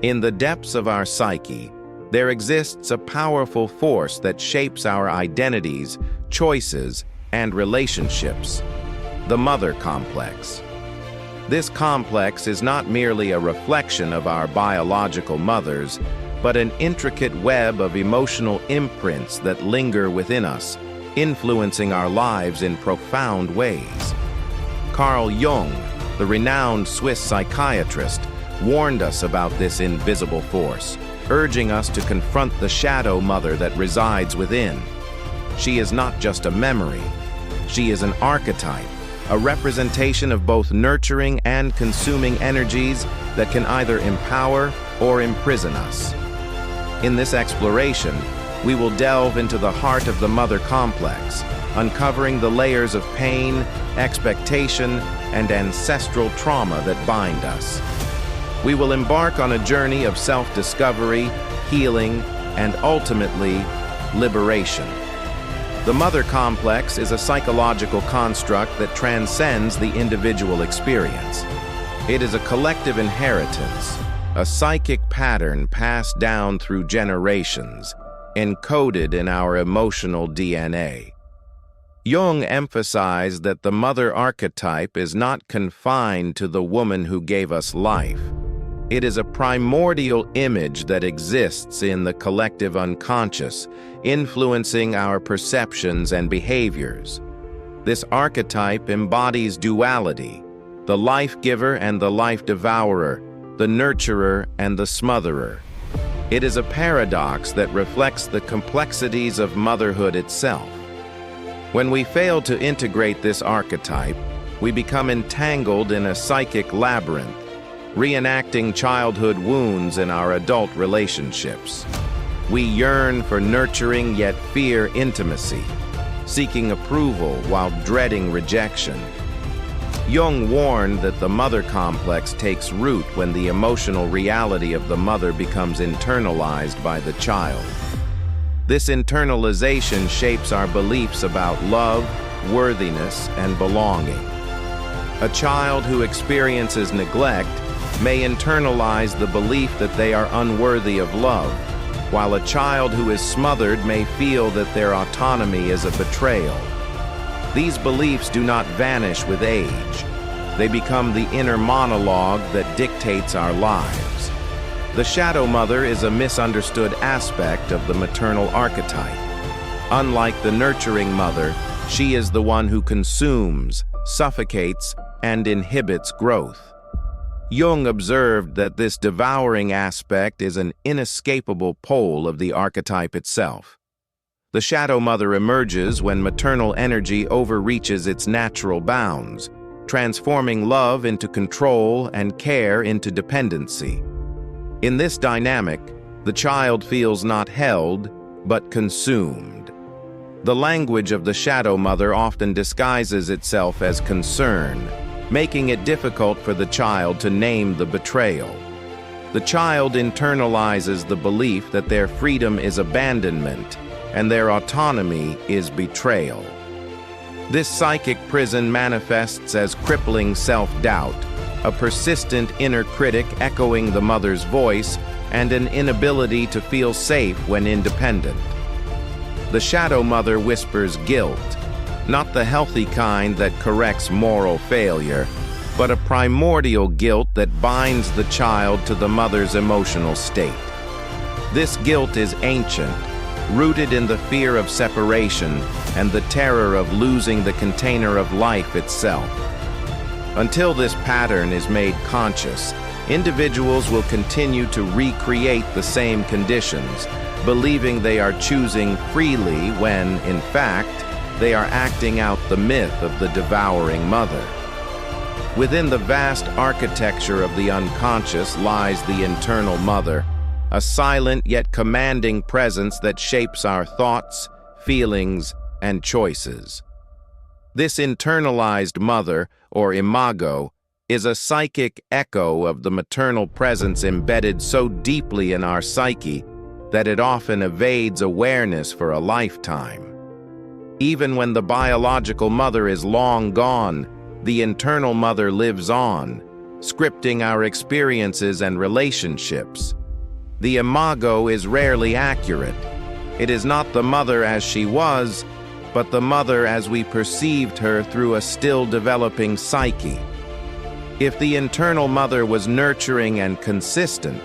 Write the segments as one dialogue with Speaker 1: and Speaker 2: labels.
Speaker 1: In the depths of our psyche, there exists a powerful force that shapes our identities, choices, and relationships: the mother complex. This complex is not merely a reflection of our biological mothers, but an intricate web of emotional imprints that linger within us, influencing our lives in profound ways. Carl Jung, the renowned Swiss psychiatrist, warned us about this invisible force, urging us to confront the shadow mother that resides within. She is not just a memory. She is an archetype, a representation of both nurturing and consuming energies that can either empower or imprison us. In this exploration, we will delve into the heart of the mother complex, uncovering the layers of pain, expectation, and ancestral trauma that bind us. We will embark on a journey of self-discovery, healing, and ultimately, liberation. The mother complex is a psychological construct that transcends the individual experience. It is a collective inheritance, a psychic pattern passed down through generations, encoded in our emotional DNA. Jung emphasized that the mother archetype is not confined to the woman who gave us life. It is a primordial image that exists in the collective unconscious, influencing our perceptions and behaviors. This archetype embodies duality: the life-giver and the life-devourer, the nurturer and the smotherer. It is a paradox that reflects the complexities of motherhood itself. When we fail to integrate this archetype, we become entangled in a psychic labyrinth, reenacting childhood wounds in our adult relationships. We yearn for nurturing yet fear intimacy, seeking approval while dreading rejection. Jung warned that the mother complex takes root when the emotional reality of the mother becomes internalized by the child. This internalization shapes our beliefs about love, worthiness, and belonging. A child who experiences neglect may internalize the belief that they are unworthy of love, while a child who is smothered may feel that their autonomy is a betrayal. These beliefs do not vanish with age. They become the inner monologue that dictates our lives. The shadow mother is a misunderstood aspect of the maternal archetype. Unlike the nurturing mother, she is the one who consumes, suffocates, and inhibits growth. Jung observed that this devouring aspect is an inescapable pole of the archetype itself. The shadow mother emerges when maternal energy overreaches its natural bounds, transforming love into control and care into dependency. In this dynamic, the child feels not held, but consumed. The language of the shadow mother often disguises itself as concern, making it difficult for the child to name the betrayal. The child internalizes the belief that their freedom is abandonment and their autonomy is betrayal. This psychic prison manifests as crippling self-doubt, a persistent inner critic echoing the mother's voice, and an inability to feel safe when independent. The shadow mother whispers guilt, not the healthy kind that corrects moral failure, but a primordial guilt that binds the child to the mother's emotional state. This guilt is ancient, rooted in the fear of separation and the terror of losing the container of life itself. Until this pattern is made conscious, individuals will continue to recreate the same conditions, believing they are choosing freely when, in fact, they are acting out the myth of the devouring mother. Within the vast architecture of the unconscious lies the internal mother, a silent yet commanding presence that shapes our thoughts, feelings, and choices. This internalized mother, or imago, is a psychic echo of the maternal presence embedded so deeply in our psyche that it often evades awareness for a lifetime. Even when the biological mother is long gone, the internal mother lives on, scripting our experiences and relationships. The imago is rarely accurate. It is not the mother as she was, but the mother as we perceived her through a still developing psyche. If the internal mother was nurturing and consistent,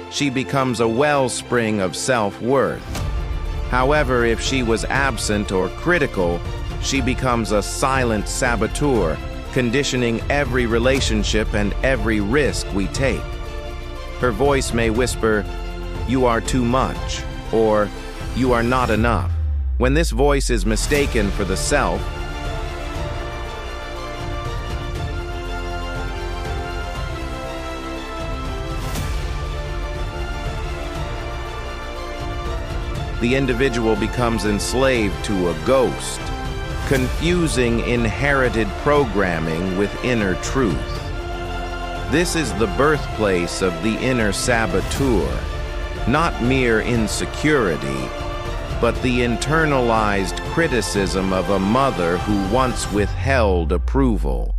Speaker 1: she becomes a wellspring of self-worth. However, if she was absent or critical, she becomes a silent saboteur, conditioning every relationship and every risk we take. Her voice may whisper, "You are too much," or "You are not enough." When this voice is mistaken for the self, the individual becomes enslaved to a ghost, confusing inherited programming with inner truth. This is the birthplace of the inner saboteur, not mere insecurity, but the internalized criticism of a mother who once withheld approval.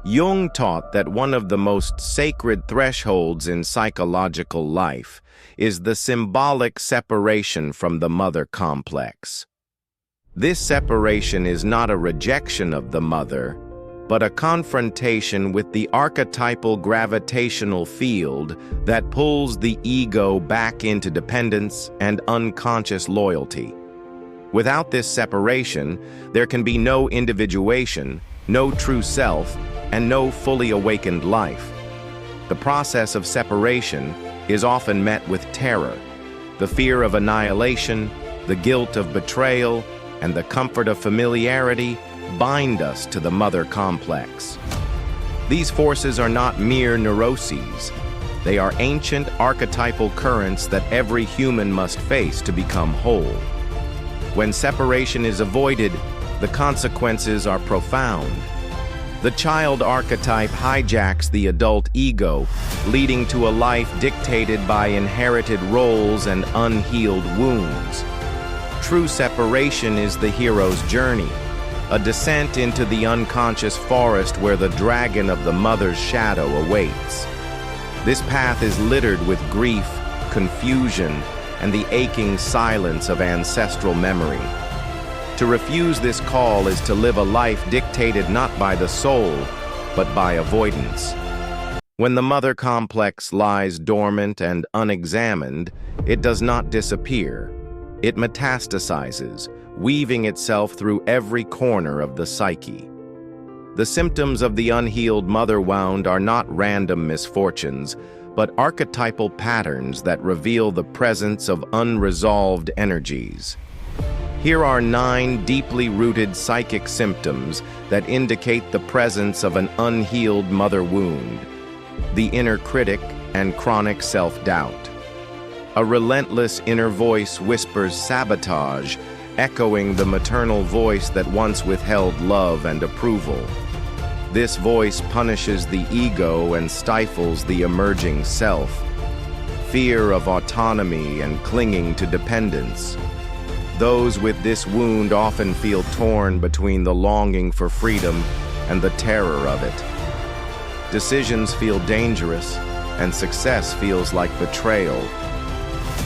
Speaker 1: Jung taught that one of the most sacred thresholds in psychological life is the symbolic separation from the mother complex. This separation is not a rejection of the mother, but a confrontation with the archetypal gravitational field that pulls the ego back into dependence and unconscious loyalty. Without this separation, there can be no individuation, no true self, and no fully awakened life. The process of separation is often met with terror. The fear of annihilation, the guilt of betrayal, and the comfort of familiarity bind us to the mother complex. These forces are not mere neuroses. They are ancient archetypal currents that every human must face to become whole. When separation is avoided, the consequences are profound. The child archetype hijacks the adult ego, leading to a life dictated by inherited roles and unhealed wounds. True separation is the hero's journey, a descent into the unconscious forest where the dragon of the mother's shadow awaits. This path is littered with grief, confusion, and the aching silence of ancestral memory. To refuse this call is to live a life dictated not by the soul, but by avoidance. When the mother complex lies dormant and unexamined, it does not disappear. It metastasizes, weaving itself through every corner of the psyche. The symptoms of the unhealed mother wound are not random misfortunes, but archetypal patterns that reveal the presence of unresolved energies. Here are 9 deeply rooted psychic symptoms that indicate the presence of an unhealed mother wound: the inner critic and chronic self-doubt. A relentless inner voice whispers sabotage, echoing the maternal voice that once withheld love and approval. This voice punishes the ego and stifles the emerging self. Fear of autonomy and clinging to dependence. Those with this wound often feel torn between the longing for freedom and the terror of it. Decisions feel dangerous, and success feels like betrayal.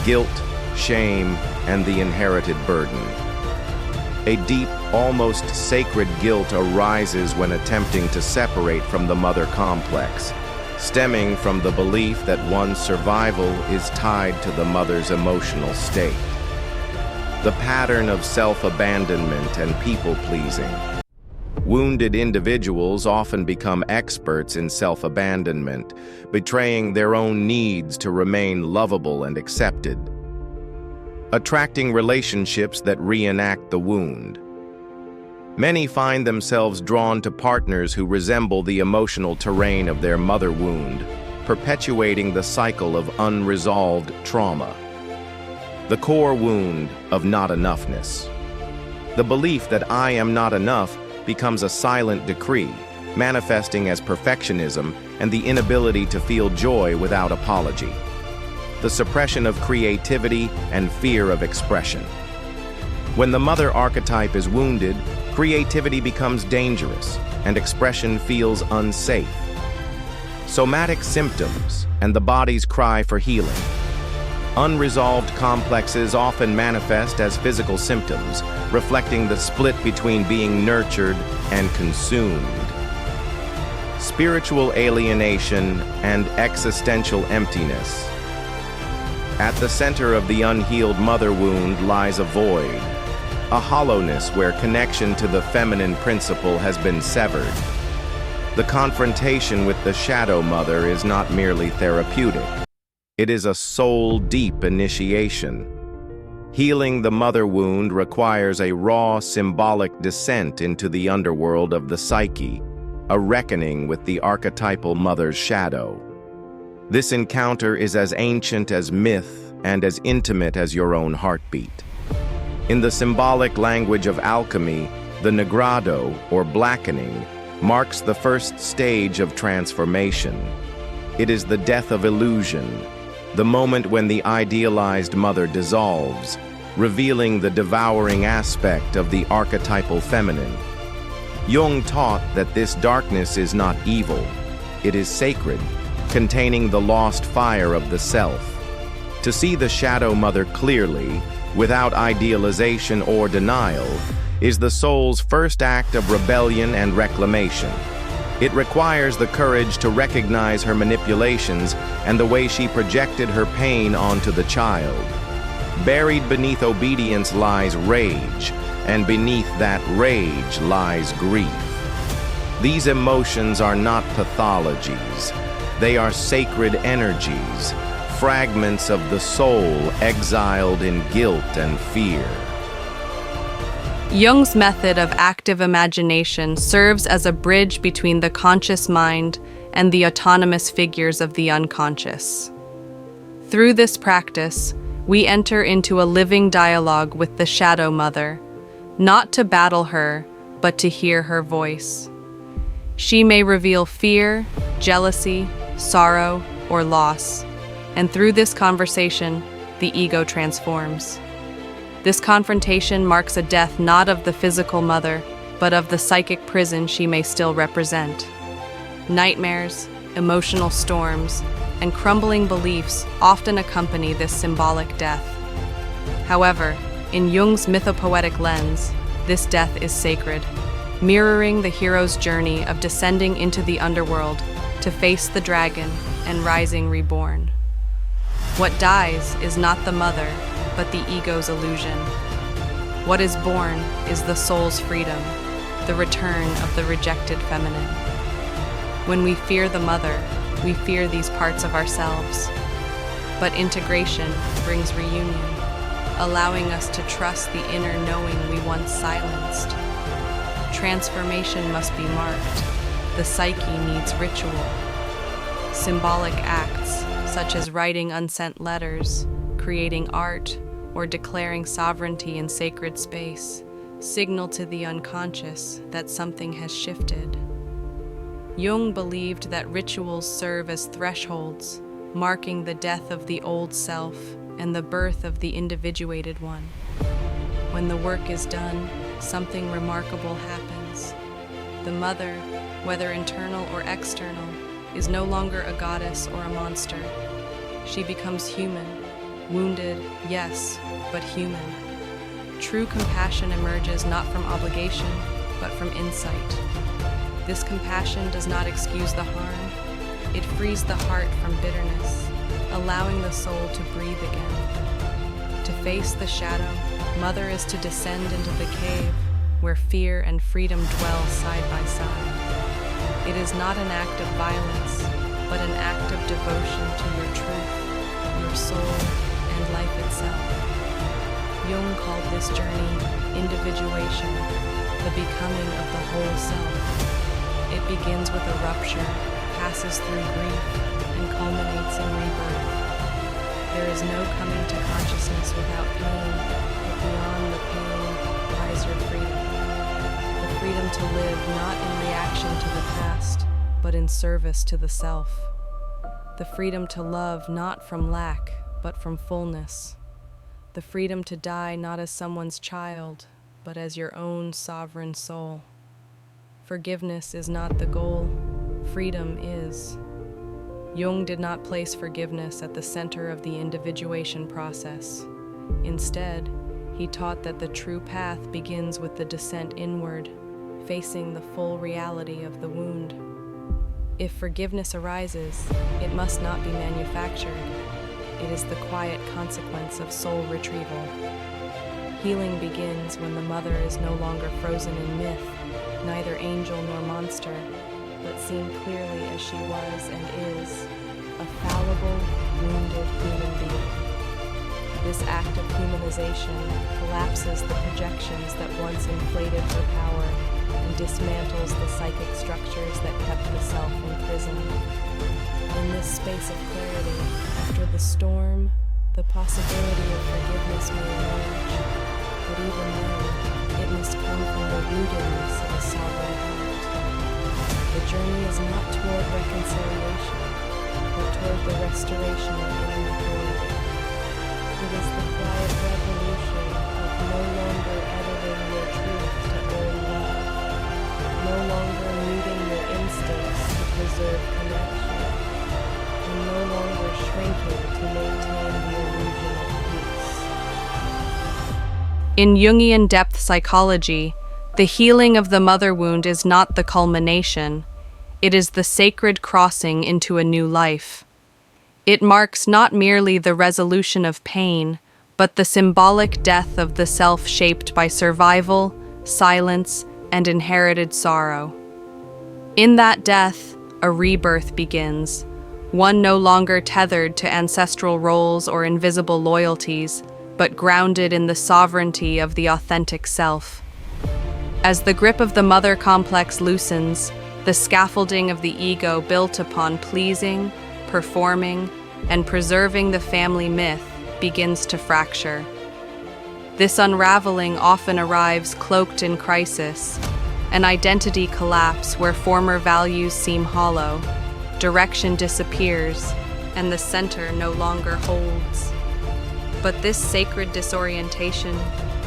Speaker 1: Guilt, shame, and the inherited burden. A deep, almost sacred guilt arises when attempting to separate from the mother complex, stemming from the belief that one's survival is tied to the mother's emotional state. The pattern of self-abandonment and people-pleasing. Wounded individuals often become experts in self-abandonment, betraying their own needs to remain lovable and accepted. Attracting relationships that reenact the wound. Many find themselves drawn to partners who resemble the emotional terrain of their mother wound, perpetuating the cycle of unresolved trauma. The core wound of not enoughness. The belief that I am not enough becomes a silent decree, manifesting as perfectionism and the inability to feel joy without apology. The suppression of creativity and fear of expression. When the mother archetype is wounded, creativity becomes dangerous and expression feels unsafe. somatic symptoms, and the body's cry for healing. Unresolved complexes often manifest as physical symptoms, reflecting the split between being nurtured and consumed. Spiritual alienation and existential emptiness. At the center of the unhealed mother wound lies a void, a hollowness where connection to the feminine principle has been severed. The confrontation with the shadow mother is not merely therapeutic. It is a soul-deep initiation. Healing the mother wound requires a raw, symbolic descent into the underworld of the psyche, a reckoning with the archetypal mother's shadow. This encounter is as ancient as myth and as intimate as your own heartbeat. In the symbolic language of alchemy, the negrado, or blackening, marks the first stage of transformation. It is the death of illusion, the moment when the idealized mother dissolves, revealing the devouring aspect of the archetypal feminine. Jung taught that this darkness is not evil, it is sacred, containing the lost fire of the self. To see the shadow mother clearly, without idealization or denial, is the soul's first act of rebellion and reclamation. It requires the courage to recognize her manipulations and the way she projected her pain onto the child. Buried beneath obedience lies rage, and beneath that rage lies grief. These emotions are not pathologies. They are sacred energies, fragments of the soul exiled in guilt and fear.
Speaker 2: Jung's method of active imagination serves as a bridge between the conscious mind and the autonomous figures of the unconscious. Through this practice, we enter into a living dialogue with the shadow mother, not to battle her, but to hear her voice. She may reveal fear, jealousy, sorrow, or loss, and through this conversation, the ego transforms. This confrontation marks a death not of the physical mother, but of the psychic prison she may still represent. Nightmares, emotional storms, and crumbling beliefs often accompany this symbolic death. However, in Jung's mythopoetic lens, this death is sacred, mirroring the hero's journey of descending into the underworld to face the dragon and rising reborn. What dies is not the mother, but the ego's illusion. What is born is the soul's freedom, the return of the rejected feminine. When we fear the mother, we fear these parts of ourselves. But integration brings reunion, allowing us to trust the inner knowing we once silenced. Transformation must be marked. The psyche needs ritual. Symbolic acts, such as writing unsent letters, creating art, or declaring sovereignty in sacred space, signal to the unconscious that something has shifted. Jung believed that rituals serve as thresholds, marking the death of the old self and the birth of the individuated one. When the work is done, something remarkable happens. The mother, whether internal or external, is no longer a goddess or a monster. She becomes human. Wounded, yes, but human. True compassion emerges not from obligation, but from insight. This compassion does not excuse the harm. It frees the heart from bitterness, allowing the soul to breathe again. To face the shadow, mother is to descend into the cave, where fear and freedom dwell side by side. It is not an act of violence, but an act of devotion to your truth, your soul, and life itself. Jung called this journey individuation, the becoming of the whole self. It begins with a rupture, passes through grief, and culminates in rebirth. There is no coming to consciousness without pain, but beyond the pain lies your freedom. The freedom to live not in reaction to the past, but in service to the self. The freedom to love not from lack, but from fullness. The freedom to die not as someone's child, but as your own sovereign soul. Forgiveness is not the goal, freedom is. Jung did not place forgiveness at the center of the individuation process. Instead, he taught that the true path begins with the descent inward, facing the full reality of the wound. If forgiveness arises, it must not be manufactured. It is the quiet consequence of soul retrieval. Healing begins when the mother is no longer frozen in myth, neither angel nor monster, but seen clearly as she was and is, a fallible, wounded human being. This act of humanization collapses the projections that once inflated her power and dismantles the psychic structures that kept the self imprisoned. In this space of clarity, after the storm, the possibility of forgiveness may emerge, but even then, it must come from the rootedness of a sovereign heart. The journey is not toward reconciliation, but toward the restoration of inner authority. It is the quiet revolution of no longer editing your truth to earn love, no longer muting your instincts to preserve connection, and no longer shrinking to maintain the illusion of peace. In Jungian depth psychology, the healing of the mother wound is not the culmination. It is the sacred crossing into a new life. It marks not merely the resolution of pain, but the symbolic death of the self shaped by survival, silence, and inherited sorrow. In that death, a rebirth begins, one no longer tethered to ancestral roles or invisible loyalties, but grounded in the sovereignty of the authentic self. As the grip of the mother complex loosens, the scaffolding of the ego built upon pleasing, performing, and preserving the family myth begins to fracture. This unraveling often arrives cloaked in crisis, an identity collapse where former values seem hollow, direction disappears, and the center no longer holds. But this sacred disorientation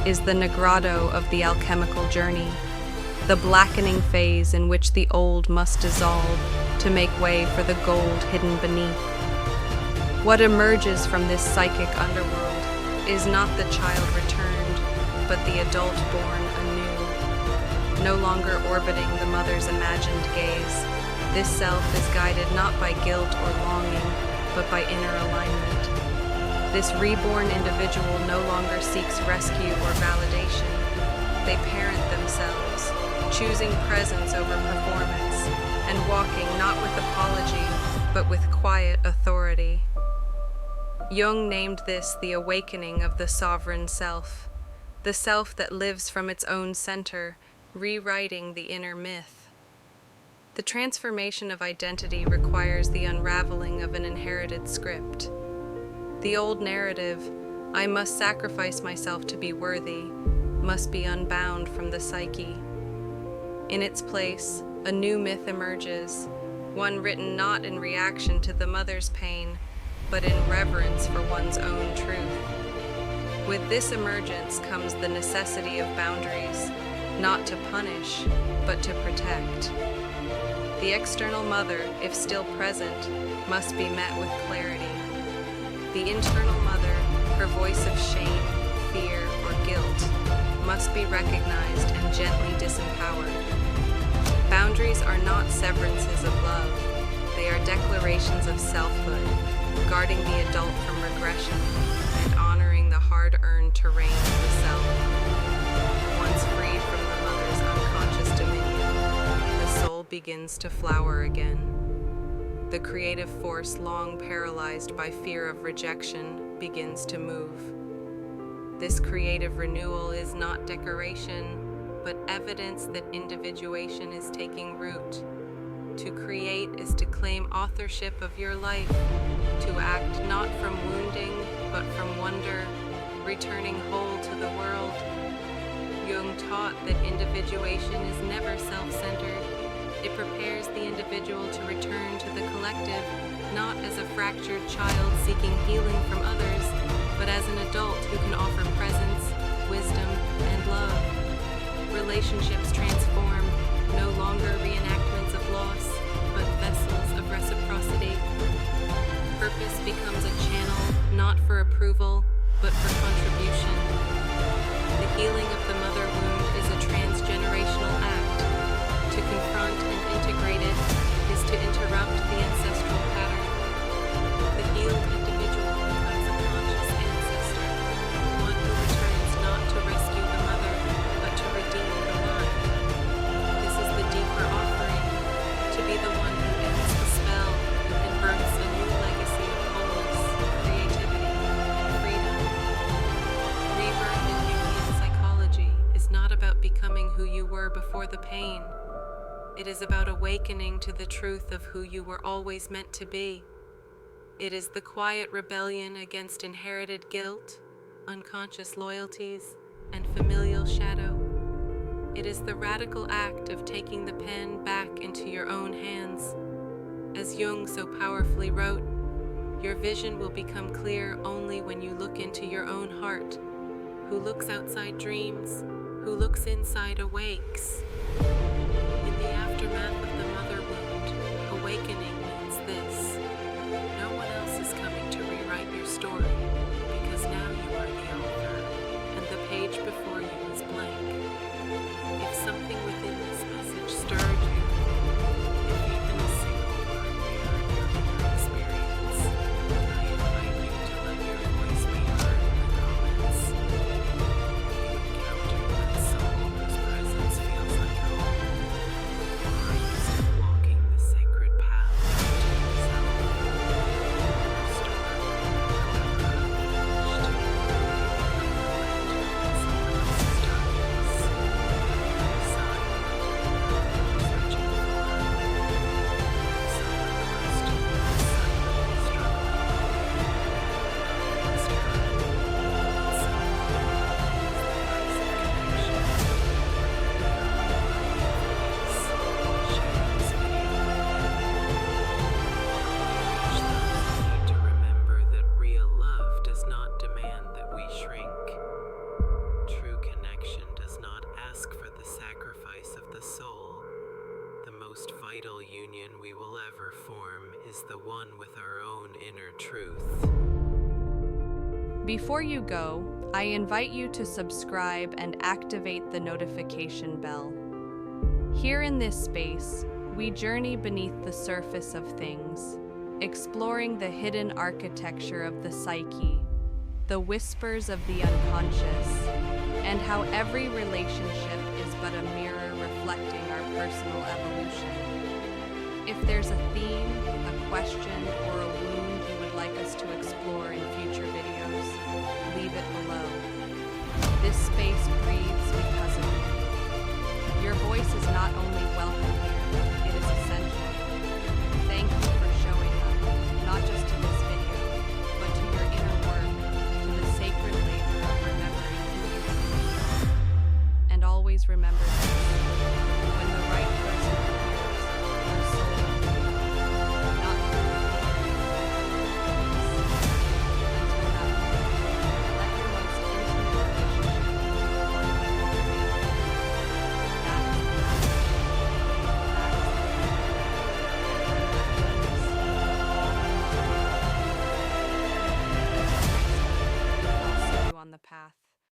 Speaker 2: is the negrado of the alchemical journey, the blackening phase in which the old must dissolve to make way for the gold hidden beneath. What emerges from this psychic underworld is not the child returned, but the adult born anew. No longer orbiting the mother's imagined gaze, this self is guided not by guilt or longing, but by inner alignment. This reborn individual no longer seeks rescue or validation. They parent themselves, choosing presence over performance, and walking not with apology, but with quiet authority. Jung named this the awakening of the sovereign self, the self that lives from its own center, rewriting the inner myth. The transformation of identity requires the unraveling of an inherited script. The old narrative, I must sacrifice myself to be worthy, must be unbound from the psyche. In its place, a new myth emerges, one written not in reaction to the mother's pain, but in reverence for one's own truth. With this emergence comes the necessity of boundaries, not to punish, but to protect. The external mother, if still present, must be met with clarity. The internal mother, her voice of shame, fear, or guilt, must be recognized and gently disempowered. Boundaries are not severances of love, they are declarations of selfhood, guarding the adult from regression and honoring the hard-earned terrain of the self. Once freed from the mother's unconscious dominion, the soul begins to flower again. The creative force long paralyzed by fear of rejection begins to move. This creative renewal is not decoration, but evidence that individuation is taking root. To create is to claim authorship of your life, to act not from wounding, but from wonder, returning whole to the world. Jung taught that individuation is never self-centered. It prepares the individual to return to the collective, not as a fractured child seeking healing from others, but as an adult who can offer presence, wisdom, and love. Relationships transform, no longer reenactments of loss, but vessels of reciprocity. purpose becomes a channel not for approval, but for contribution. The healing of the mother wound is a transgenerational act. To confront and integrate it is to interrupt the ancestral pattern. The healed individual becomes a conscious ancestor, one who returns not to rescue the mother, but to redeem the line. This is the deeper offering, to be the one who ends the spell and births a new legacy of wholeness, creativity, and freedom. Rebirth in Jungian psychology is not about becoming who you were before the pain. It is about awakening to the truth of who you were always meant to be. It is the quiet rebellion against inherited guilt, unconscious loyalties, and familial shadow. It is the radical act of taking the pen back into your own hands. As Jung so powerfully wrote, your vision will become clear only when you look into your own heart. Who looks outside dreams, who looks inside awakes. In the aftermath of the mother wound, awakening means this. No one else is coming to rewrite your story, because now you are the author, and the page before you is blank. If something within this message stirred you, if even a single word mirrored your inner experience, I invite you to let your voice be heard in the comments. If you encountered that soul whose presence feels like home, are you still walking the sacred path to yourself? Your story, however unfinished, may become the lantern in someone else's darkness. Sign, searching for, someone close to you, silently struggling. Rest your heart, and someone is the price of connection. Share this video with those who need to remember that real love does not demand that we shrink. True connection does not ask for the sacrifice of the soul. The most vital union we will ever form is the one with our own inner truth. Before you go, I invite you to subscribe and activate the notification bell. Here in this space, we journey beneath the surface of things, exploring the hidden architecture of the psyche, the whispers of the unconscious, and how every relationship is but a mirror reflecting our personal evolution. If there's a theme, a question, or a wound you would like us to explore in future videos, leave it below. This space breathes because of you. Your voice is not only welcome here, it is essential. Thank you for showing up, not just to this video, but to your inner work, to the sacred labor of remembering who you are. And always remember this, when the right